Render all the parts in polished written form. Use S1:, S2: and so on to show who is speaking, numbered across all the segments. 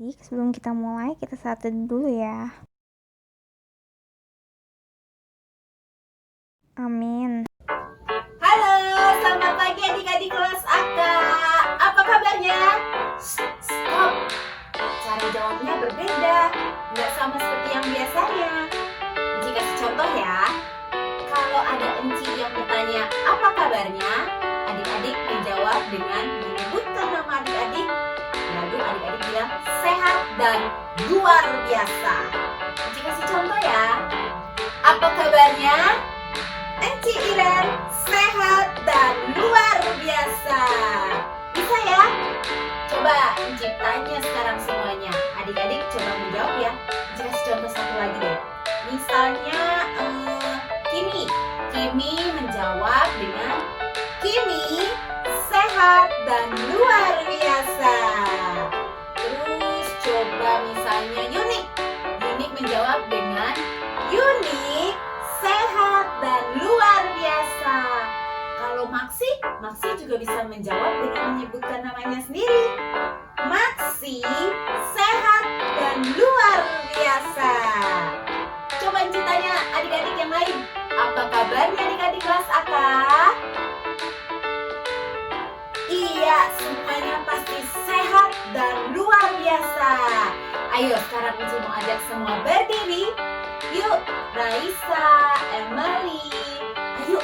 S1: adik-adik, sebelum kita mulai, kita saat teduh dulu ya. Amin.
S2: Halo, selamat pagi adik-adik kelas AK. Apa kabarnya? Stop. Cara jawabnya berbeda, nggak sama seperti yang biasanya. Enci kasih contoh ya. Kalau ada Enci yang bertanya, apa kabarnya? Adik-adik menjawab dengan menyebutkan nama adik-adik. Lalu adik-adik bilang, sehat dan luar biasa. Enci kasih contoh ya. Apa kabarnya? Enci Iren sehat dan luar biasa. Bisa ya? Coba Enci tanya sekarang semuanya. Adik-adik coba menjawab ya. Enci kasih contoh satu lagi deh. Misalnya Kimi menjawab dengan Kimi sehat dan luar biasa. Terus coba misalnya Yunik menjawab dengan Yunik sehat dan luar biasa. Kalau Maksi juga bisa menjawab dengan menyebutkan namanya sendiri. Maksi sehat dan luar biasa. Coba Enci tanya adik-adik yang lain, apa kabarnya adik-adik kelas AK? Iya, semuanya pasti sehat dan luar biasa. Ayo sekarang Enci mau ajak semua berdiri. Yuk, Raisa, Emily, ayo,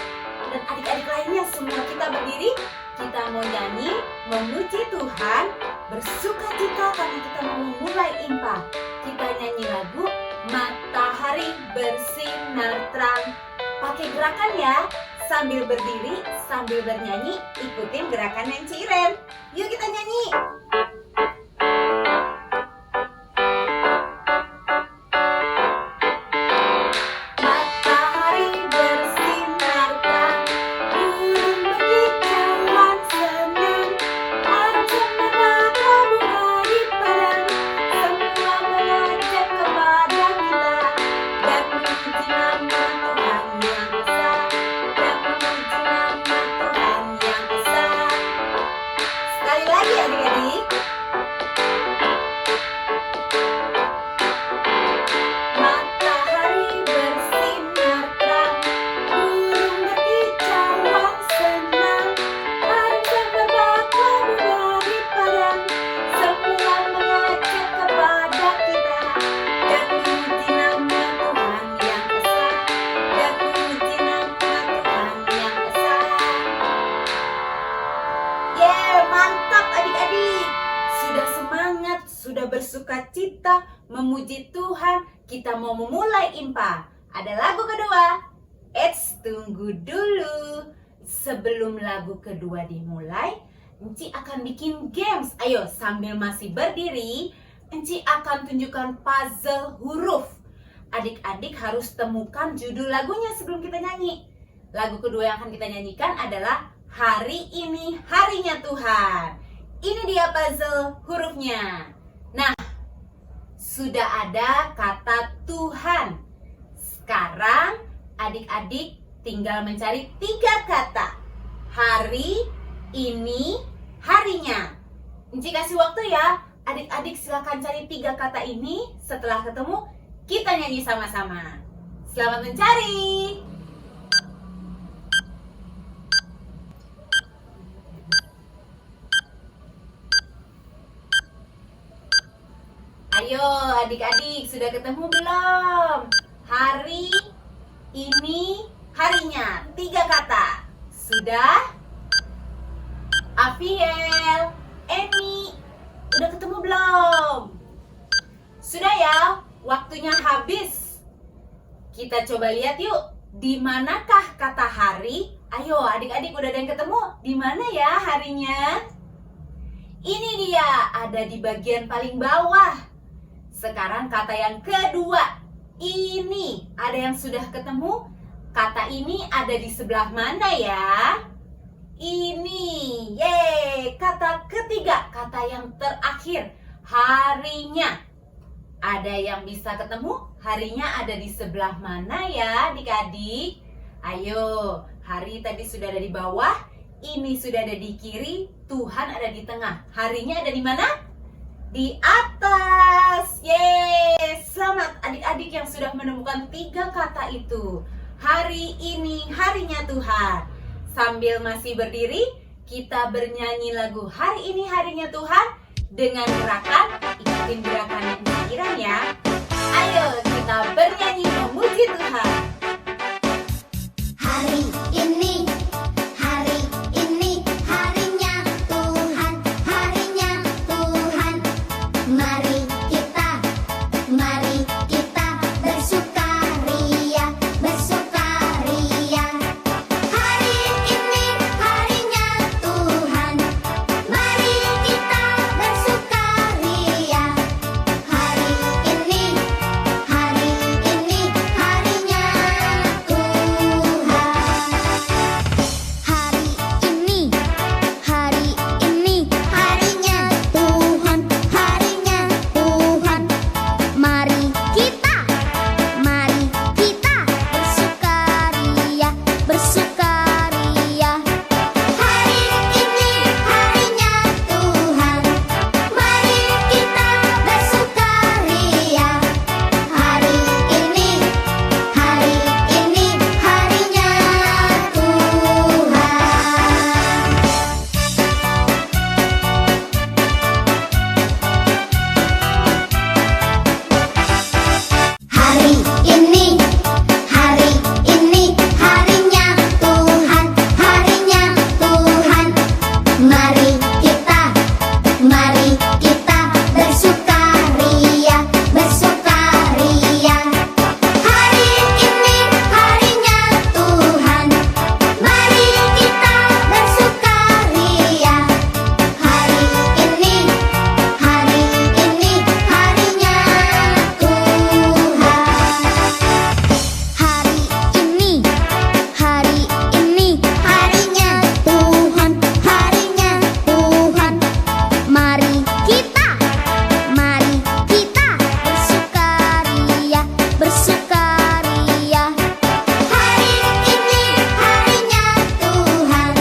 S2: dan adik-adik lainnya semua kita berdiri. Kita mau nyanyi, memuji Tuhan, bersuka cita karena kita mau memulai IMPA. Kita nyanyi lagu Matahari Bersinar Terang. Pakai gerakan ya, sambil berdiri, sambil bernyanyi, ikutin gerakan Enci Iren. Yuk kita nyanyi. Sudah bersuka cita, memuji Tuhan, kita mau memulai IMPA. Ada lagu kedua. Tunggu dulu. Sebelum lagu kedua dimulai, Enci akan bikin games. Ayo, sambil masih berdiri, Enci akan tunjukkan puzzle huruf. Adik-adik harus temukan judul lagunya sebelum kita nyanyi. Lagu kedua yang akan kita nyanyikan adalah Hari Ini Harinya Tuhan. Ini dia puzzle hurufnya. Nah, sudah ada kata Tuhan. Sekarang adik-adik tinggal mencari 3 kata. Hari, ini, harinya. Enci kasih waktu ya. Adik-adik silakan cari 3 kata ini. Setelah ketemu, kita nyanyi sama-sama. Selamat mencari. Ayo adik-adik, sudah ketemu belum? Hari, ini, harinya. 3 kata. Sudah? Afiel, Eni, udah ketemu belum? Sudah ya? Waktunya habis. Kita coba lihat yuk, di manakah kata hari? Ayo adik-adik, udah ada yang ketemu? Di mana ya harinya? Ini dia, ada di bagian paling bawah. Sekarang kata yang kedua. Ini, ada yang sudah ketemu? Kata ini ada di sebelah mana ya? Ini, yeay. Kata ketiga, kata yang terakhir, harinya. Ada yang bisa ketemu? Harinya ada di sebelah mana ya adik-adik? Ayo, hari tadi sudah ada di bawah, ini ada di kiri, Tuhan ada di tengah. Harinya ada di mana? Di atas. Yeay, selamat adik-adik yang sudah menemukan 3 kata itu. Hari ini harinya Tuhan. Sambil masih berdiri, kita bernyanyi lagu Hari Ini Harinya Tuhan dengan gerakan, ikutin gerakan yang pikiran ya. Ayo kita bernyanyi memuji Tuhan.
S3: Hari ini harinya Tuhan, harinya Tuhan. Mari kita bersukaria, bersukaria. Hari ini harinya Tuhan, mari kita bersukaria. Hari ini harinya Tuhan. Hari ini harinya Tuhan, harinya Tuhan. Mari kita bersukaria, bersukaria. Hari ini harinya Tuhan, mari kita bersukaria. Hari ini harinya Tuhan. Hari ini harinya Tuhan, harinya Tuhan. Mari kita bersukaria, bersukaria. Hari ini harinya Tuhan, mari kita bersukaria. Hari ini harinya Tuhan. Hari ini harinya Tuhan, harinya Tuhan. Mari kita bersukaria, bersukaria. Hari ini harinya Tuhan,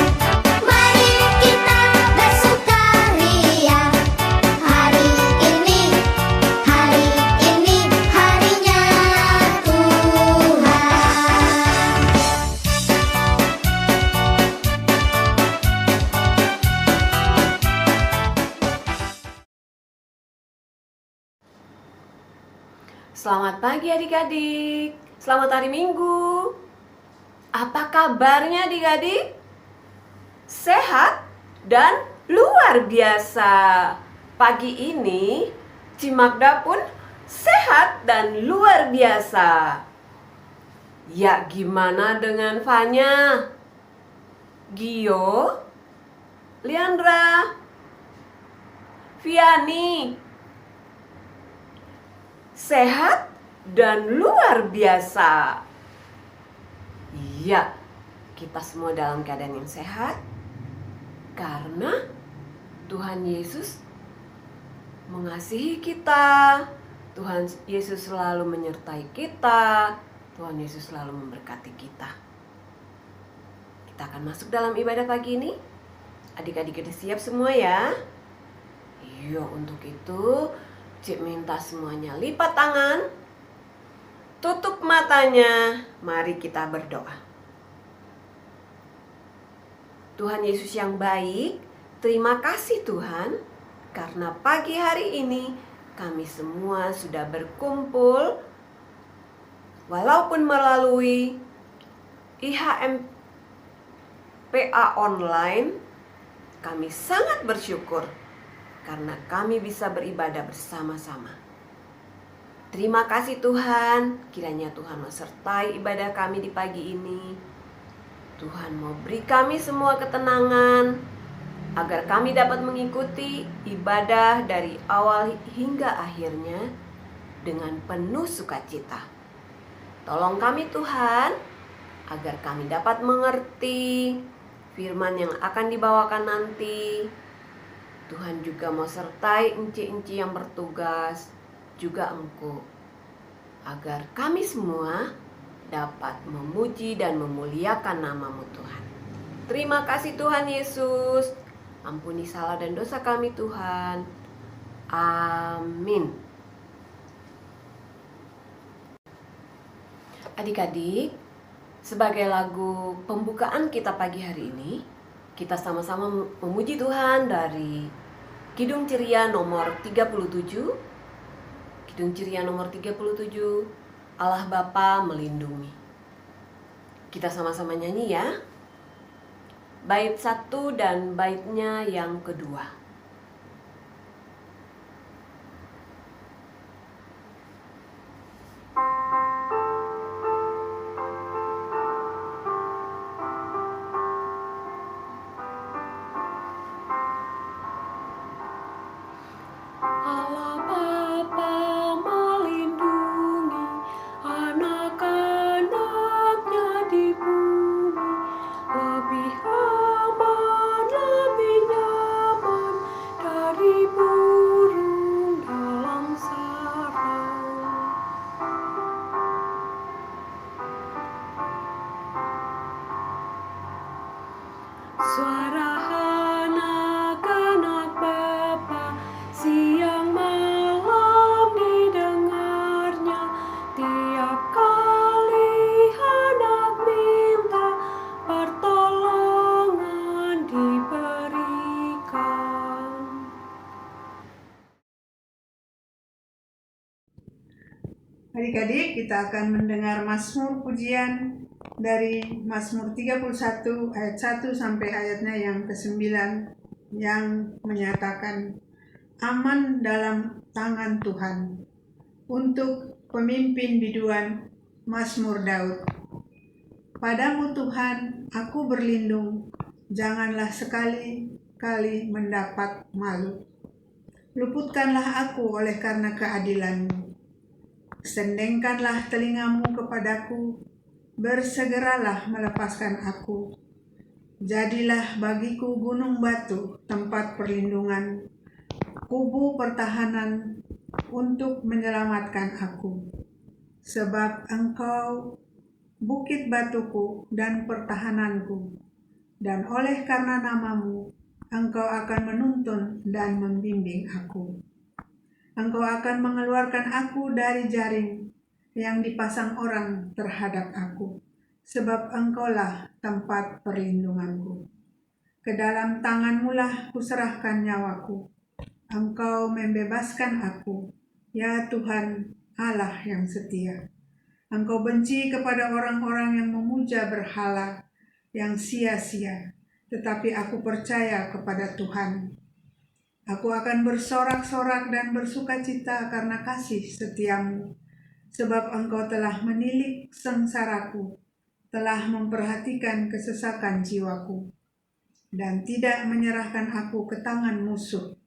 S3: mari kita bersukaria. Hari ini harinya Tuhan.
S4: Selamat pagi adik-adik. Selamat hari Minggu. Apa kabarnya adik-adik? Sehat dan luar biasa. Pagi ini Cimagda pun sehat dan luar biasa. Ya, gimana dengan Fanya, Gio, Liandra, Viani? Sehat dan luar biasa. Iya, kita semua dalam keadaan yang sehat karena Tuhan Yesus mengasihi kita. Tuhan Yesus selalu menyertai kita. Tuhan Yesus selalu memberkati kita. Kita akan masuk dalam ibadah pagi ini. Adik-adik udah siap semua ya? Iya, untuk itu Cik minta semuanya lipat tangan, tutup matanya, mari kita berdoa. Tuhan Yesus yang baik, terima kasih Tuhan, karena pagi hari ini kami semua sudah berkumpul, walaupun melalui IHMPA online, kami sangat bersyukur karena kami bisa beribadah bersama-sama. Terima kasih Tuhan, kiranya Tuhan menyertai ibadah kami di pagi ini. Tuhan mau beri kami semua ketenangan, agar kami dapat mengikuti ibadah dari awal hingga akhirnya dengan penuh sukacita. Tolong kami Tuhan, agar kami dapat mengerti firman yang akan dibawakan nanti. Tuhan juga mau sertai enci-enci yang bertugas, juga Engkau, agar kami semua dapat memuji dan memuliakan nama-Mu Tuhan. Terima kasih Tuhan Yesus. Ampuni salah dan dosa kami Tuhan. Amin. Adik-adik, sebagai lagu pembukaan kita pagi hari ini, kita sama-sama memuji Tuhan dari Kidung Ceria nomor 37. Kidung Ceria nomor 37, Allah Bapa melindungi. Kita sama-sama nyanyi ya. Bait 1 dan baitnya yang kedua. Allah Bapa melindungi anak-anaknya di bumi, lebih aman, lebih nyaman dari burung dalam sarang. Suara anak-anak Bapa siang malam didengarnya, tiap kali anak minta pertolongan diberikan.
S5: Adik-adik, kita akan mendengar Mazmur pujian dari Mazmur 31 ayat 1 sampai ayatnya yang ke-9 yang menyatakan aman dalam tangan Tuhan. Untuk pemimpin biduan Mazmur Daud. Padamu Tuhan, aku berlindung, janganlah sekali-kali mendapat malu. Luputkanlah aku oleh karena keadilan-Mu. Sendengkanlah telingamu kepadaku, bersegeralah melepaskan aku. Jadilah bagiku gunung batu, tempat perlindungan, kubu pertahanan untuk menyelamatkan aku. Sebab Engkau bukit batuku dan pertahananku, dan oleh karena namamu, Engkau akan menuntun dan membimbing aku. Engkau akan mengeluarkan aku dari jaring yang dipasang orang terhadap aku, sebab Engkaulah tempat perlindunganku. Ke dalam tangan-Mulah kuserahkan nyawaku. Engkau membebaskan aku, ya Tuhan Allah yang setia. Engkau benci kepada orang-orang yang memuja berhala, yang sia-sia, tetapi aku percaya kepada Tuhan. Aku akan bersorak-sorak dan bersukacita karena kasih setiamu, sebab Engkau telah menilik sengsaraku, telah memperhatikan kesesakan jiwaku, dan tidak menyerahkan aku ke tangan musuh,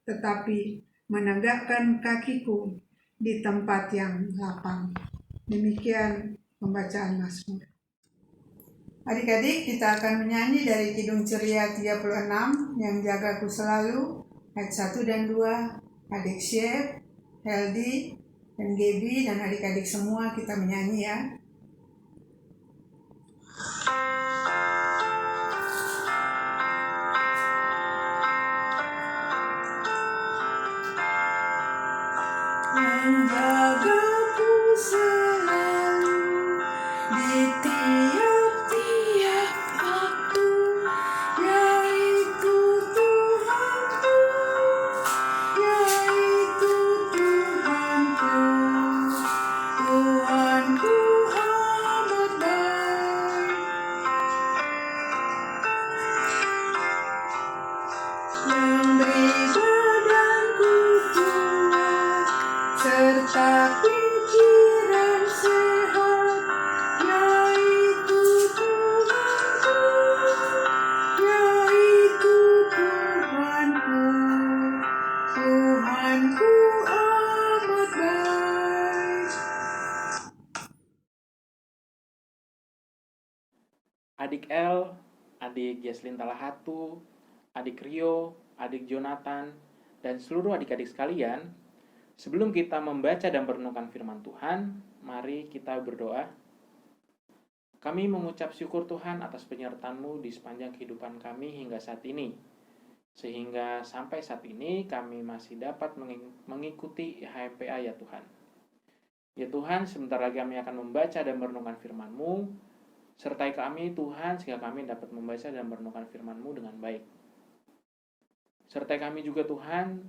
S5: tetapi menegakkan kakiku di tempat yang lapang. Demikian pembacaan Mazmur. Adik-adik, kita akan menyanyi dari Kidung Ceria 36, yang jagaku selalu, ayat 1 dan 2, adik Syed, Heldi, dan Gaby, dan adik-adik semua kita menyanyi ya. Menjagaku selalu di tiap-tiap waktu, yaitu Tuhanku, yaitu Tuhanku. Tuhanku amat baik, yang beri badanku kuat, serta pikiran sehat, yaitu Tuhanku, yaitu Tuhanku. Tuhanku amat baik.
S6: Adik El, adik Jesslyn Talahatu, adik Rio, adik Jonathan, dan seluruh adik-adik sekalian, sebelum kita membaca dan merenungkan firman Tuhan, mari kita berdoa. Kami mengucap syukur Tuhan atas penyertaan-Mu di sepanjang kehidupan kami hingga saat ini. Sehingga sampai saat ini kami masih dapat mengikuti HMPA ya Tuhan. Ya Tuhan, sebentar lagi kami akan membaca dan merenungkan firman-Mu. Sertai kami Tuhan, sehingga kami dapat membaca dan merenungkan firman-Mu dengan baik. Sertai kami juga Tuhan,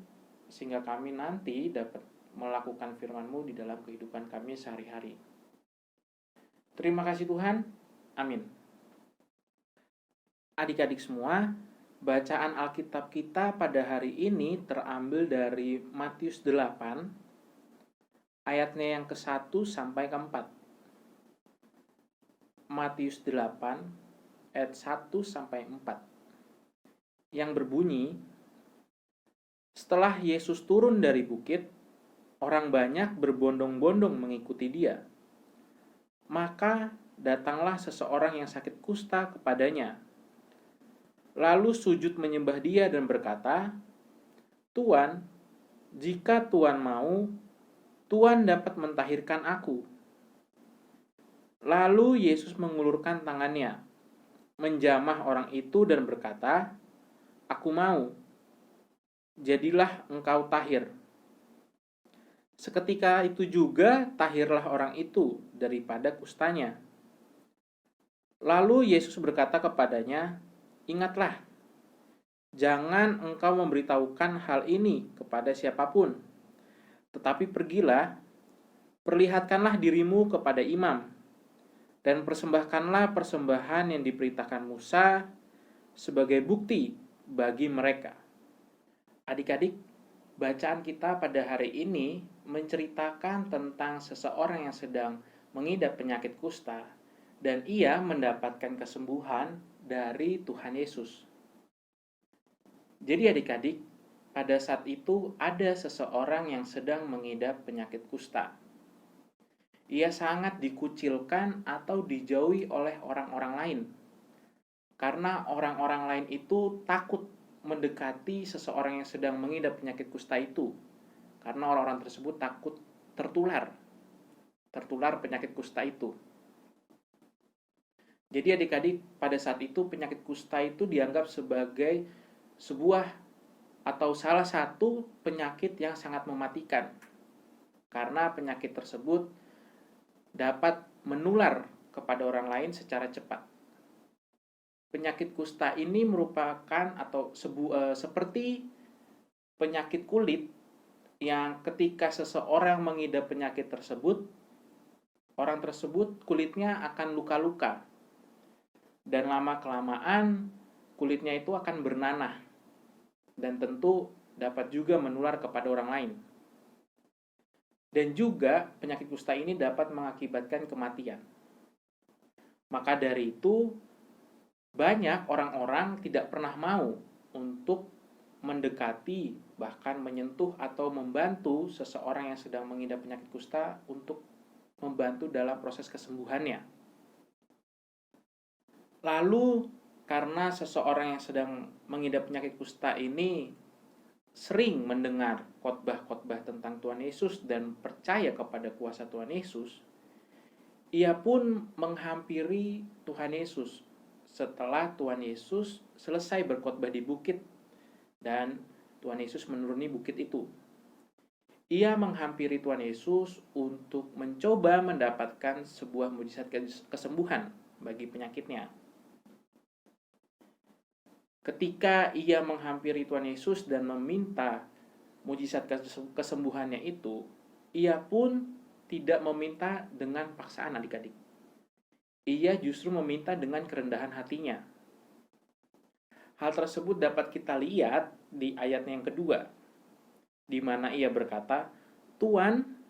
S6: sehingga kami nanti dapat melakukan firman-Mu di dalam kehidupan kami sehari-hari. Terima kasih Tuhan, amin. Adik-adik semua, bacaan Alkitab kita pada hari ini terambil dari Matius 8, ayatnya yang ke-1 sampai ke-4. Matius 8, ayat 1 sampai 4. Yang berbunyi, setelah Yesus turun dari bukit, orang banyak berbondong-bondong mengikuti dia. Maka datanglah seseorang yang sakit kusta kepadanya. Lalu sujud menyembah dia dan berkata, "Tuan, jika Tuan mau, Tuan dapat mentahirkan aku." Lalu Yesus mengulurkan tangannya, menjamah orang itu dan berkata, "Aku mau, jadilah engkau tahir." Seketika itu juga tahirlah orang itu daripada kustanya. Lalu Yesus berkata kepadanya, "Ingatlah, jangan engkau memberitahukan hal ini kepada siapapun, tetapi pergilah, perlihatkanlah dirimu kepada imam, dan persembahkanlah persembahan yang diperintahkan Musa sebagai bukti bagi mereka." Adik-adik, bacaan kita pada hari ini menceritakan tentang seseorang yang sedang mengidap penyakit kusta dan ia mendapatkan kesembuhan dari Tuhan Yesus. Jadi adik-adik, pada saat itu ada seseorang yang sedang mengidap penyakit kusta. Ia sangat dikucilkan atau dijauhi oleh orang-orang lain. Karena orang-orang lain itu takut mendekati seseorang yang sedang mengidap penyakit kusta itu. Karena orang-orang tersebut takut tertular penyakit kusta itu. Jadi adik-adik, pada saat itu penyakit kusta itu dianggap sebagai sebuah atau salah satu penyakit yang sangat mematikan. Karena penyakit tersebut dapat menular kepada orang lain secara cepat. Penyakit kusta ini merupakan atau seperti penyakit kulit yang ketika seseorang mengidap penyakit tersebut, orang tersebut kulitnya akan luka-luka. Dan lama-kelamaan kulitnya itu akan bernanah. Dan tentu dapat juga menular kepada orang lain. Dan juga penyakit kusta ini dapat mengakibatkan kematian. Maka dari itu, banyak orang-orang tidak pernah mau untuk mendekati, bahkan menyentuh atau membantu seseorang yang sedang mengidap penyakit kusta untuk membantu dalam proses kesembuhannya. Lalu, karena seseorang yang sedang mengidap penyakit kusta ini sering mendengar khotbah-khotbah tentang Tuhan Yesus dan percaya kepada kuasa Tuhan Yesus, ia pun menghampiri Tuhan Yesus setelah Tuhan Yesus selesai berkhotbah di bukit dan Tuhan Yesus menuruni bukit itu. Ia menghampiri Tuhan Yesus untuk mencoba mendapatkan sebuah mujizat kesembuhan bagi penyakitnya. Ketika ia menghampiri Tuhan Yesus dan meminta mujizat kesembuhannya itu, ia pun tidak meminta dengan paksaan adik-adik. Ia justru meminta dengan kerendahan hatinya. Hal tersebut dapat kita lihat di ayatnya yang kedua, di mana ia berkata, "Tuan,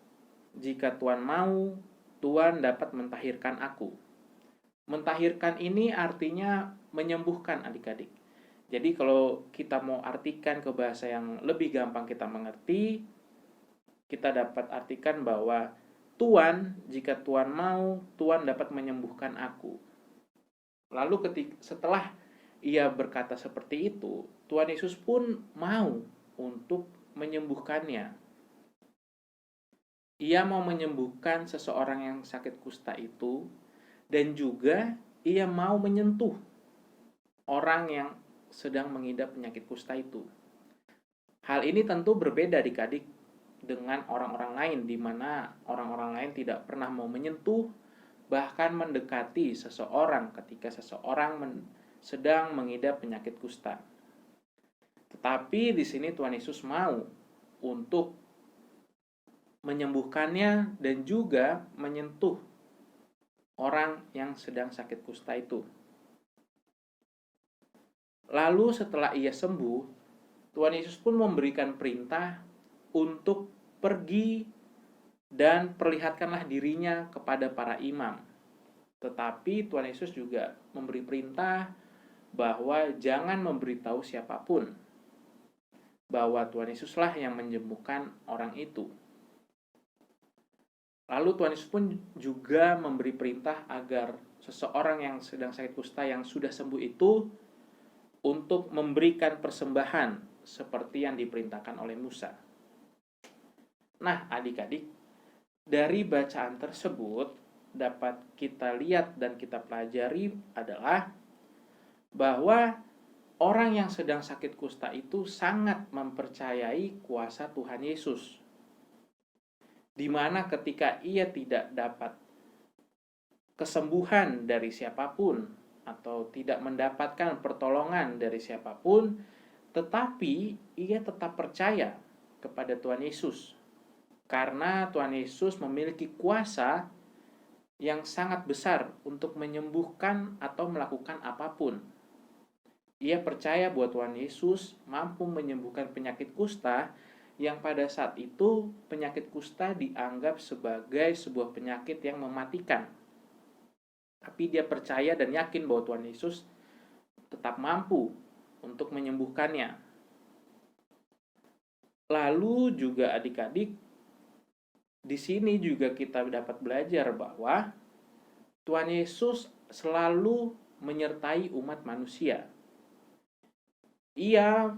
S6: jika Tuan mau, Tuan dapat mentahirkan aku." Mentahirkan ini artinya menyembuhkan adik-adik. Jadi kalau kita mau artikan ke bahasa yang lebih gampang kita mengerti, kita dapat artikan bahwa Tuan, jika Tuan mau, Tuan dapat menyembuhkan aku. Lalu setelah ia berkata seperti itu, Tuhan Yesus pun mau untuk menyembuhkannya. Ia mau menyembuhkan seseorang yang sakit kusta itu, dan juga ia mau menyentuh orang yang sedang mengidap penyakit kusta itu. Hal ini tentu berbeda adik-adik dengan orang-orang lain, di mana orang-orang lain tidak pernah mau menyentuh, bahkan mendekati seseorang ketika seseorang sedang mengidap penyakit kusta. Tetapi di sini Tuhan Yesus mau untuk menyembuhkannya dan juga menyentuh orang yang sedang sakit kusta itu. Lalu setelah ia sembuh, Tuhan Yesus pun memberikan perintah untuk pergi dan perlihatkanlah dirinya kepada para imam. Tetapi Tuhan Yesus juga memberi perintah bahwa jangan memberitahu siapapun bahwa Tuhan Yesuslah yang menyembuhkan orang itu. Lalu Tuhan Yesus pun juga memberi perintah agar seseorang yang sedang sakit kusta yang sudah sembuh itu untuk memberikan persembahan seperti yang diperintahkan oleh Musa. Nah, adik-adik, dari bacaan tersebut dapat kita lihat dan kita pelajari adalah bahwa orang yang sedang sakit kusta itu sangat mempercayai kuasa Tuhan Yesus. Di mana ketika ia tidak dapat kesembuhan dari siapapun atau tidak mendapatkan pertolongan dari siapapun, tetapi ia tetap percaya kepada Tuhan Yesus. Karena Tuhan Yesus memiliki kuasa yang sangat besar untuk menyembuhkan atau melakukan apapun. Ia percaya bahwa Tuhan Yesus mampu menyembuhkan penyakit kusta yang pada saat itu penyakit kusta dianggap sebagai sebuah penyakit yang mematikan. Tapi dia percaya dan yakin bahwa Tuhan Yesus tetap mampu untuk menyembuhkannya. Lalu juga adik-adik, di sini juga kita dapat belajar bahwa Tuhan Yesus selalu menyertai umat manusia. Ia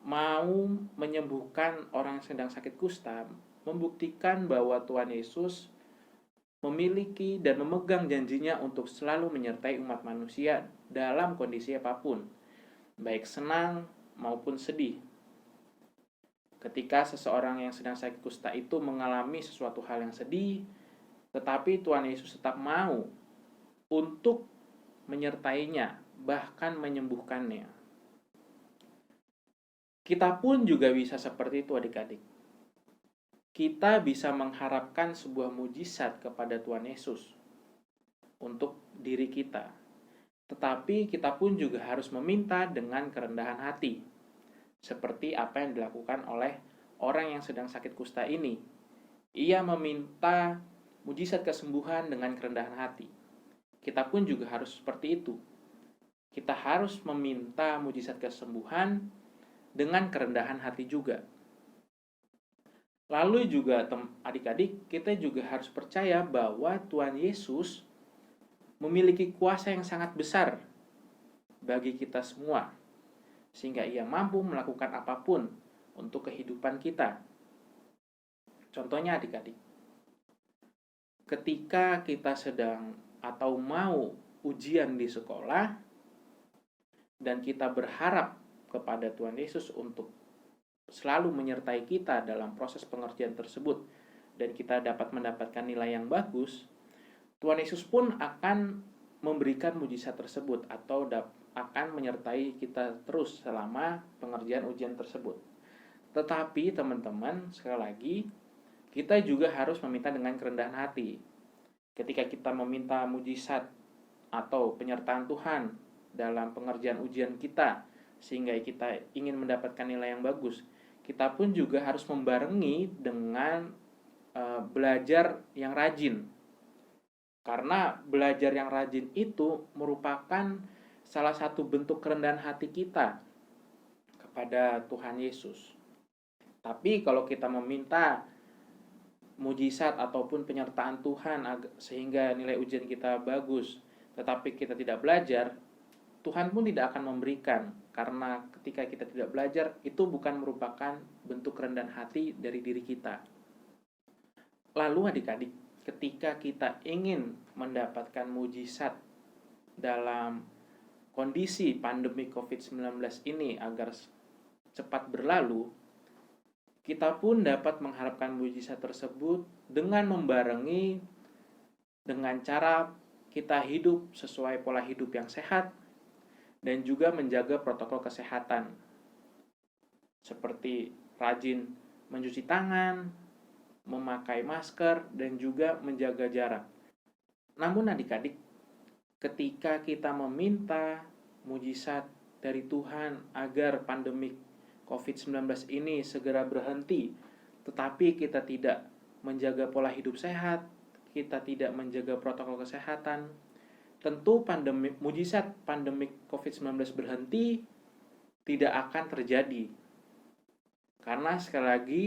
S6: mau menyembuhkan orang yang sedang sakit kusta, membuktikan bahwa Tuhan Yesus memiliki dan memegang janjinya untuk selalu menyertai umat manusia dalam kondisi apapun, baik senang maupun sedih. Ketika seseorang yang sedang sakit kusta itu mengalami sesuatu hal yang sedih, tetapi Tuhan Yesus tetap mau untuk menyertainya, bahkan menyembuhkannya. Kita pun juga bisa seperti itu adik-adik. Kita bisa mengharapkan sebuah mujizat kepada Tuhan Yesus untuk diri kita. Tetapi kita pun juga harus meminta dengan kerendahan hati. Seperti apa yang dilakukan oleh orang yang sedang sakit kusta ini. Ia meminta mujizat kesembuhan dengan kerendahan hati. Kita pun juga harus seperti itu. Kita harus meminta mujizat kesembuhan dengan kerendahan hati juga. Lalu juga adik-adik, kita juga harus percaya bahwa Tuhan Yesus memiliki kuasa yang sangat besar bagi kita semua, sehingga ia mampu melakukan apapun untuk kehidupan kita. Contohnya adik-adik, ketika kita sedang atau mau ujian di sekolah dan kita berharap kepada Tuhan Yesus untuk selalu menyertai kita dalam proses pengerjaan tersebut dan kita dapat mendapatkan nilai yang bagus, Tuhan Yesus pun akan memberikan mujizat tersebut atau akan menyertai kita terus selama pengerjaan ujian tersebut. Tetapi teman-teman, sekali lagi, kita juga harus meminta dengan kerendahan hati. Ketika kita meminta mujizat atau penyertaan Tuhan dalam pengerjaan ujian kita, sehingga kita ingin mendapatkan nilai yang bagus, kita pun juga harus membarengi dengan belajar yang rajin. Karena belajar yang rajin itu merupakan salah satu bentuk kerendahan hati kita kepada Tuhan Yesus. Tapi kalau kita meminta mujizat ataupun penyertaan Tuhan sehingga nilai ujian kita bagus, tetapi kita tidak belajar, Tuhan pun tidak akan memberikan. Karena ketika kita tidak belajar, itu bukan merupakan bentuk kerendahan hati dari diri kita. Lalu adik-adik, ketika kita ingin mendapatkan mujizat dalam kondisi pandemi COVID-19 ini agar cepat berlalu, kita pun dapat mengharapkan mujizat tersebut dengan membarengi dengan cara kita hidup sesuai pola hidup yang sehat dan juga menjaga protokol kesehatan seperti rajin mencuci tangan, memakai masker, dan juga menjaga jarak. Namun adik-adik, ketika kita meminta mujizat dari Tuhan agar pandemik COVID-19 ini segera berhenti, tetapi kita tidak menjaga pola hidup sehat, kita tidak menjaga protokol kesehatan, tentu mujizat pandemik COVID-19 berhenti tidak akan terjadi. Karena sekali lagi,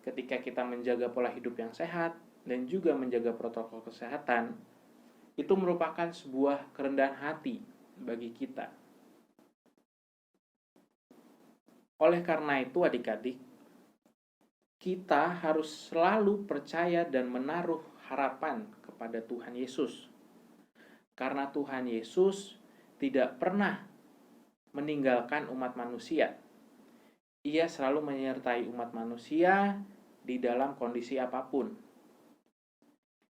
S6: ketika kita menjaga pola hidup yang sehat dan juga menjaga protokol kesehatan, itu merupakan sebuah kerendahan hati bagi kita. Oleh karena itu adik-adik, kita harus selalu percaya dan menaruh harapan kepada Tuhan Yesus. Karena Tuhan Yesus tidak pernah meninggalkan umat manusia. Ia selalu menyertai umat manusia di dalam kondisi apapun.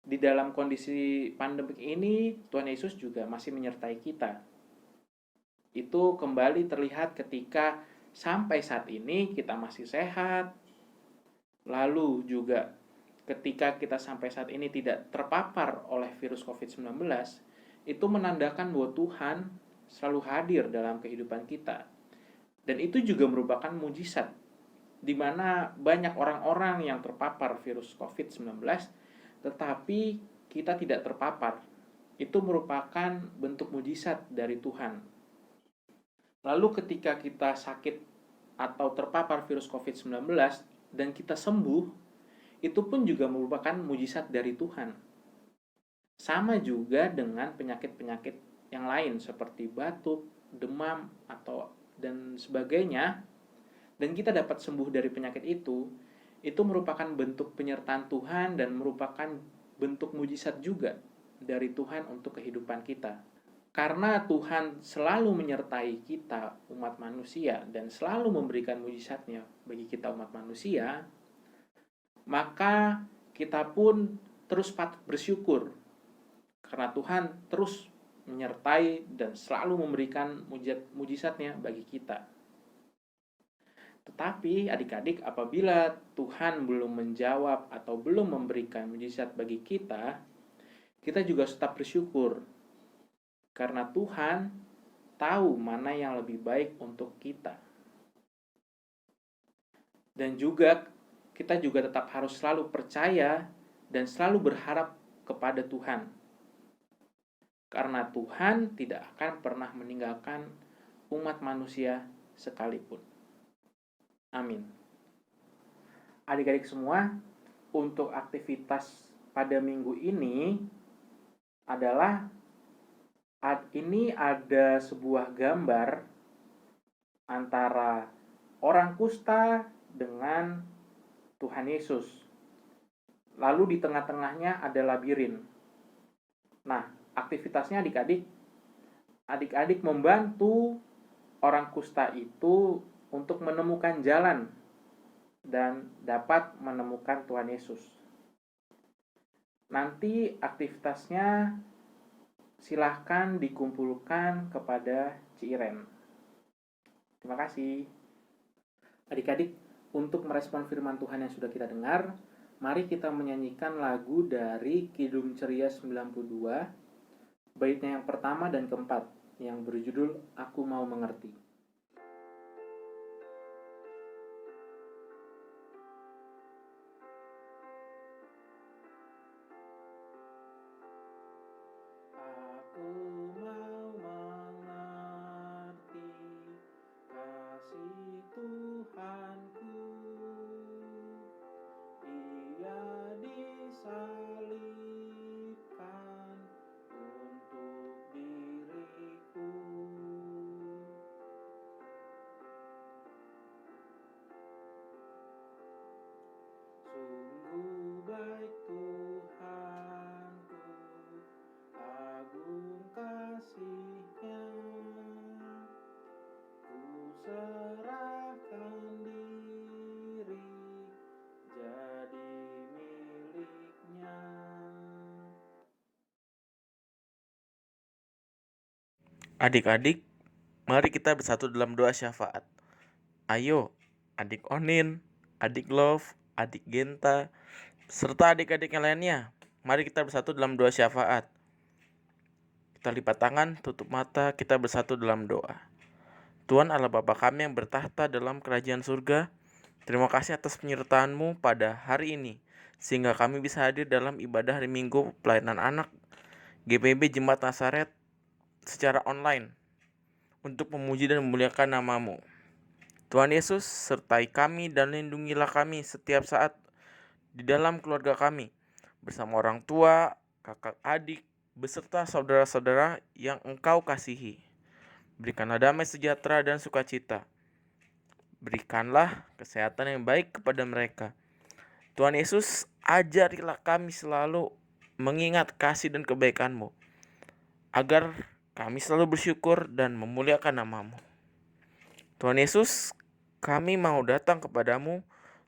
S6: Di dalam kondisi pandemik ini, Tuhan Yesus juga masih menyertai kita. Itu kembali terlihat ketika sampai saat ini kita masih sehat. Lalu juga ketika kita sampai saat ini tidak terpapar oleh virus COVID-19, itu menandakan bahwa Tuhan selalu hadir dalam kehidupan kita. Dan itu juga merupakan mujizat, di mana banyak orang-orang yang terpapar virus COVID-19, tetapi kita tidak terpapar. Itu merupakan bentuk mujizat dari Tuhan. Lalu ketika kita sakit atau terpapar virus COVID-19 dan kita sembuh, itu pun juga merupakan mujizat dari Tuhan. Sama juga dengan penyakit-penyakit yang lain seperti batuk, demam, dan sebagainya, dan kita dapat sembuh dari penyakit itu merupakan bentuk penyertaan Tuhan dan merupakan bentuk mujizat juga dari Tuhan untuk kehidupan kita. Karena Tuhan selalu menyertai kita umat manusia dan selalu memberikan mujizatnya bagi kita umat manusia, maka kita pun terus patut bersyukur karena Tuhan terus menyertai dan selalu memberikan mujizatnya bagi kita. Tetapi adik-adik, apabila Tuhan belum menjawab atau belum memberikan mujizat bagi kita, kita juga tetap bersyukur karena Tuhan tahu mana yang lebih baik untuk kita. Dan juga kita juga tetap harus selalu percaya dan selalu berharap kepada Tuhan. Karena Tuhan tidak akan pernah meninggalkan umat manusia sekalipun. Amin. Adik-adik semua, untuk aktivitas pada minggu ini adalah ini ada sebuah gambar antara orang kusta dengan Tuhan Yesus. Lalu di tengah-tengahnya ada labirin. Nah, aktivitasnya adik-adik membantu orang kusta itu untuk menemukan jalan dan dapat menemukan Tuhan Yesus. Nanti aktivitasnya silahkan dikumpulkan kepada Ciiren. Terima kasih. Adik-adik, untuk merespon firman Tuhan yang sudah kita dengar, mari kita menyanyikan lagu dari Kidung Ceria 92, baitnya yang pertama dan keempat, yang berjudul Aku Mau Mengerti.
S7: Adik-adik, mari kita bersatu dalam doa syafaat. Ayo, adik Onin, adik Love, adik Genta, serta adik-adik yang lainnya. Mari kita bersatu dalam doa syafaat. Kita lipat tangan, tutup mata, kita bersatu dalam doa. Tuhan Allah Bapa kami yang bertahta dalam kerajaan surga, terima kasih atas penyertaan-Mu pada hari ini, sehingga kami bisa hadir dalam ibadah hari Minggu pelayanan anak GPB Jemaat Nasaret secara online untuk memuji dan memuliakan nama-Mu. Tuhan Yesus, sertai kami dan lindungilah kami setiap saat di dalam keluarga kami, bersama orang tua, kakak adik, beserta saudara-saudara yang Engkau kasihi. Berikanlah damai sejahtera dan sukacita. Berikanlah kesehatan yang baik kepada mereka. Tuhan Yesus, ajarilah kami selalu mengingat kasih dan kebaikan-Mu, agar kami selalu bersyukur dan memuliakan nama-Mu. Tuhan Yesus, kami mau datang kepadamu,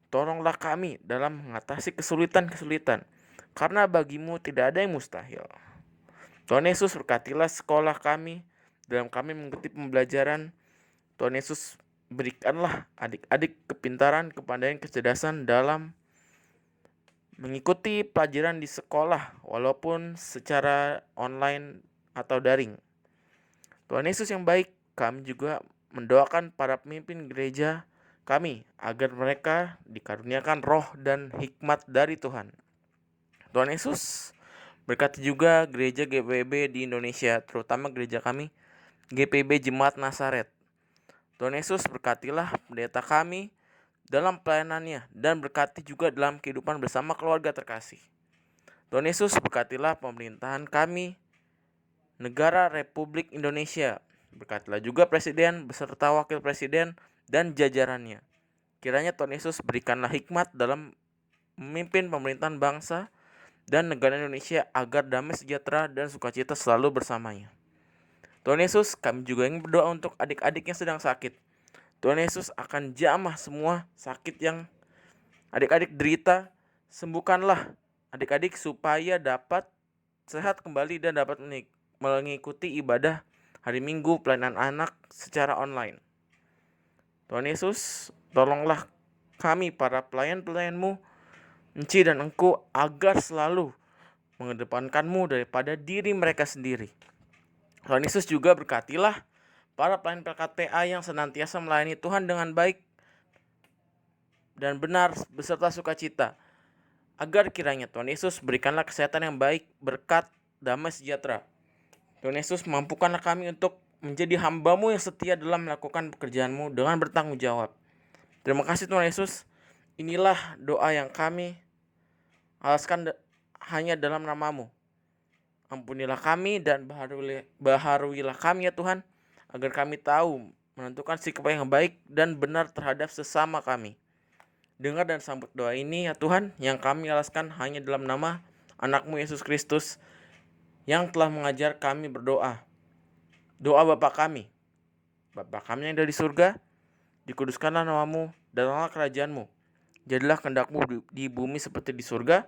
S7: tolonglah kami dalam mengatasi kesulitan-kesulitan, karena bagimu tidak ada yang mustahil. Tuhan Yesus, berkatilah sekolah kami, dalam kami mengikuti pembelajaran. Tuhan Yesus, berikanlah adik-adik kepintaran, kepandaian, kecerdasan dalam mengikuti pelajaran di sekolah, walaupun secara online atau daring. Tuhan Yesus yang baik, kami juga mendoakan para pemimpin gereja kami agar mereka dikaruniakan roh dan hikmat dari Tuhan. Tuhan Yesus, berkati juga gereja GPB di Indonesia, terutama gereja kami GPB Jemaat Nasaret. Tuhan Yesus, berkatilah pendeta kami dalam pelayanannya dan berkati juga dalam kehidupan bersama keluarga terkasih. Tuhan Yesus, berkatilah pemerintahan kami, negara Republik Indonesia. Berkatilah juga presiden beserta wakil presiden dan jajarannya. Kiranya Tuhan Yesus berikanlah hikmat dalam memimpin pemerintahan bangsa dan negara Indonesia agar damai sejahtera dan sukacita selalu bersamanya. Tuhan Yesus, kami juga ingin berdoa untuk adik-adik yang sedang sakit. Tuhan Yesus akan jamah semua sakit yang adik-adik derita. Sembuhkanlah adik-adik supaya dapat sehat kembali dan dapat mengikuti ibadah hari Minggu pelayanan anak secara online. Tuhan Yesus, tolonglah kami para pelayan-pelayan-Mu, Enci dan Engku, agar selalu mengedepankan-Mu daripada diri mereka sendiri. Tuhan Yesus juga berkatilah para pelayan PKTA yang senantiasa melayani Tuhan dengan baik dan benar beserta sukacita, agar kiranya Tuhan Yesus berikanlah kesehatan yang baik, berkat, damai sejahtera. Tuhan Yesus, mampukanlah kami untuk menjadi hamba-Mu yang setia dalam melakukan pekerjaan-Mu dengan bertanggung jawab. Terima kasih Tuhan Yesus. Inilah doa yang kami alaskan hanya dalam nama-Mu. Ampunilah kami dan baharuilah kami ya Tuhan, agar kami tahu menentukan sikap yang baik dan benar terhadap sesama kami. Dengar dan sambut doa ini ya Tuhan, yang kami alaskan hanya dalam nama anak-Mu Yesus Kristus, yang telah mengajar kami berdoa. Doa Bapa kami. Bapa kami yang ada di surga, dikuduskanlah nama-Mu, datanglah kerajaan-Mu. Jadilah kehendak-Mu di bumi seperti di surga.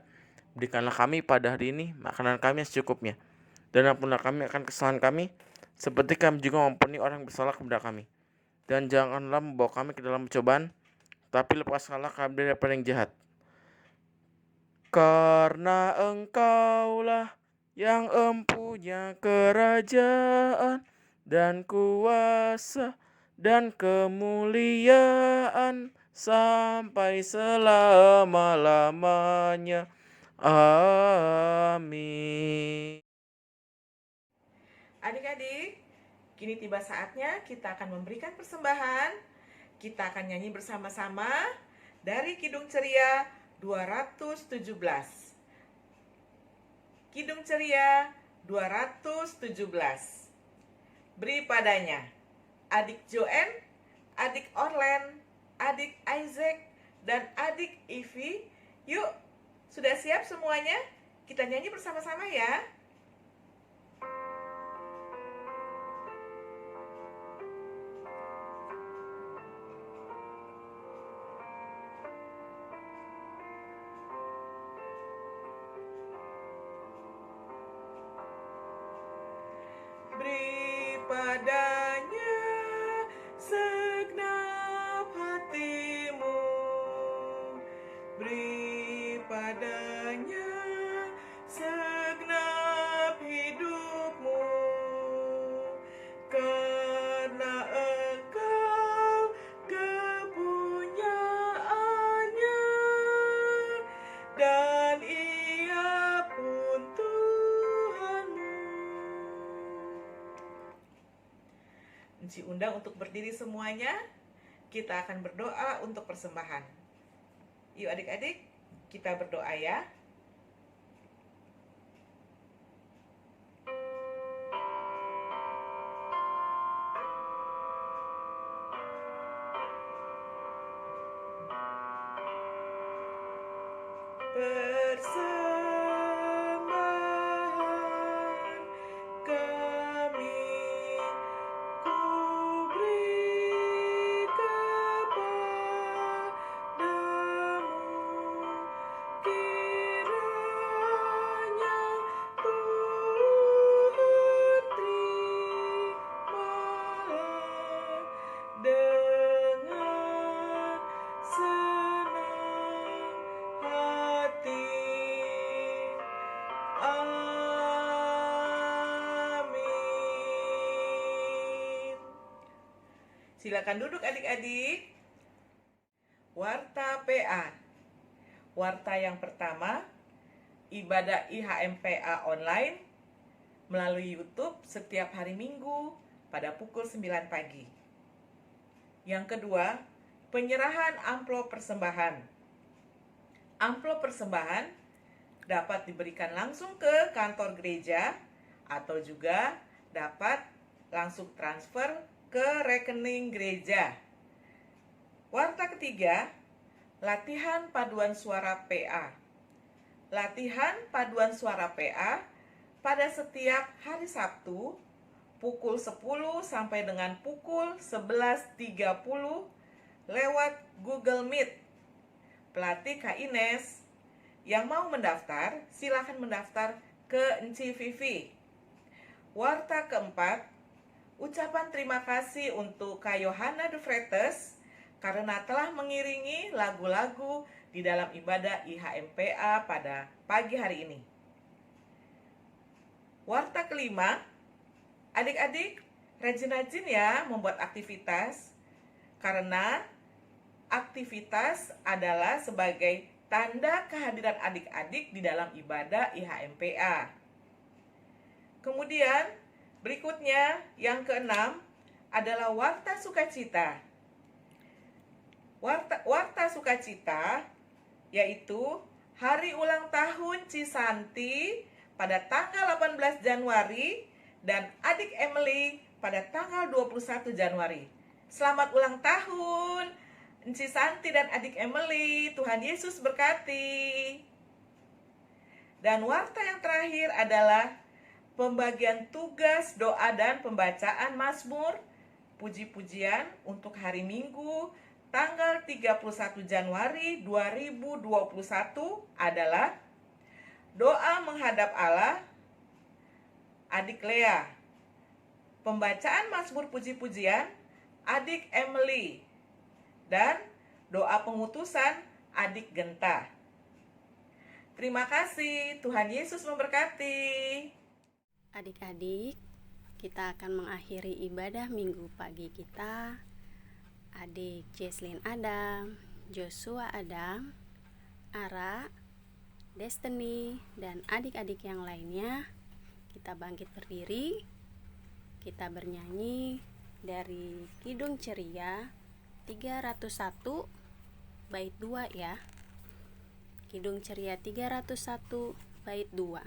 S7: Berikanlah kami pada hari ini makanan kami yang secukupnya. Dan ampunilah kami akan kesalahan kami, seperti kami juga mengampuni orang yang bersalah kepada kami. Dan janganlah membawa kami ke dalam pencobaan, tapi lepaskanlah kami dari yang jahat. Karena Engkaulah yang empunya kerajaan dan kuasa dan kemuliaan sampai selama-lamanya. Amin.
S5: Adik-adik, kini tiba saatnya kita akan memberikan persembahan. Kita akan nyanyi bersama-sama dari Kidung Ceria 217. Kidung Ceria 217. Beri padanya adik Joen, adik Orlen, adik Isaac, dan adik Ivy. Yuk, sudah siap semuanya? Kita nyanyi bersama-sama ya. Beri Enci undang untuk berdiri semuanya. Kita akan berdoa untuk persembahan. Yuk adik-adik, kita berdoa ya. Persembahan kami ku beri kepadamu, kiranya Tuhan terimalah dengan senang hati. Amin. Silakan duduk adik-adik. Warta PA. Warta yang pertama, ibadah IHMPA online melalui YouTube setiap hari Minggu pada pukul 9 pagi. Yang kedua, penyerahan amplop persembahan. Amplop persembahan dapat diberikan langsung ke kantor gereja atau juga dapat langsung transfer ke rekening gereja. Warta ketiga, latihan paduan suara PA. Latihan paduan suara PA pada setiap hari Sabtu pukul 10 sampai dengan pukul 11.30 lewat Google Meet. Pelatih Kak Ines. Yang mau mendaftar, silakan mendaftar ke Enci Vivi. Warta keempat, ucapan terima kasih untuk Kak Yohana de Vretes karena telah mengiringi lagu-lagu di dalam ibadah IHMPA pada pagi hari ini. Warta kelima, adik-adik rajin-rajin ya membuat aktivitas, karena aktivitas adalah sebagai tanda kehadiran adik-adik di dalam ibadah IHMPA. Kemudian berikutnya yang keenam adalah warta sukacita. Warta sukacita yaitu hari ulang tahun Cisanti pada tanggal 18 Januari dan adik Emily pada tanggal 21 Januari. Selamat ulang tahun Enci Santi dan adik Emily, Tuhan Yesus berkati. Dan warta yang terakhir adalah pembagian tugas, doa dan pembacaan Mazmur, puji-pujian untuk hari Minggu tanggal 31 Januari 2021 adalah doa menghadap Allah, adik Lea. Pembacaan Mazmur puji-pujian, adik Emily. Dan doa pengutusan adik Genta. Terima kasih, Tuhan Yesus memberkati.
S8: Adik-adik, kita akan mengakhiri ibadah minggu pagi kita. Adik Jesslyn Adam, Joshua Adam, Ara, Destiny, dan adik-adik yang lainnya, kita bangkit berdiri. Kita bernyanyi dari Kidung Ceria 301 bait 2 ya. Kidung Ceria 301 bait 2.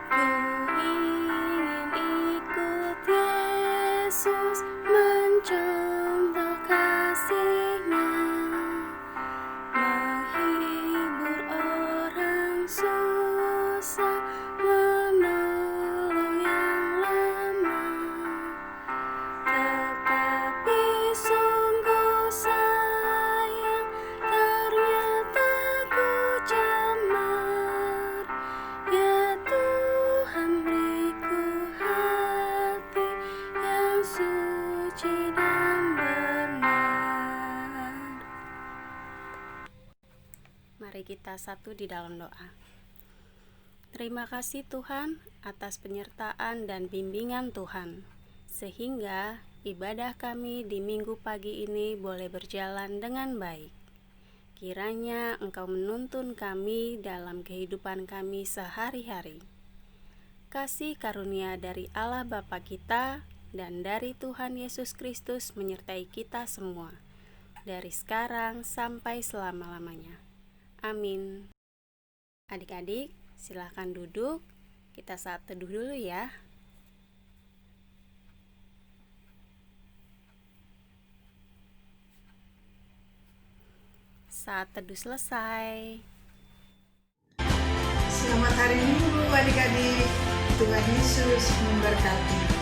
S8: Ku ingin ikut Yesus, mencontoh kasih-Nya, menghibur orang susah, menolong yang lemah. Tetapi sungguh sayang, ternyata ku cemar. Ya Tuhan, beriku hati yang suci dan benar. Mari kita satu di dalam doa. Terima kasih Tuhan atas penyertaan dan bimbingan Tuhan, sehingga ibadah kami di minggu pagi ini boleh berjalan dengan baik. Kiranya Engkau menuntun kami dalam kehidupan kami sehari-hari. Kasih karunia dari Allah Bapa kita dan dari Tuhan Yesus Kristus menyertai kita semua, dari sekarang sampai selama-lamanya. Amin. Adik-adik, silakan duduk. Kita saat teduh dulu ya. Saat teduh selesai.
S9: Selamat hari Minggu adik-adik. Tuhan Yesus memberkati.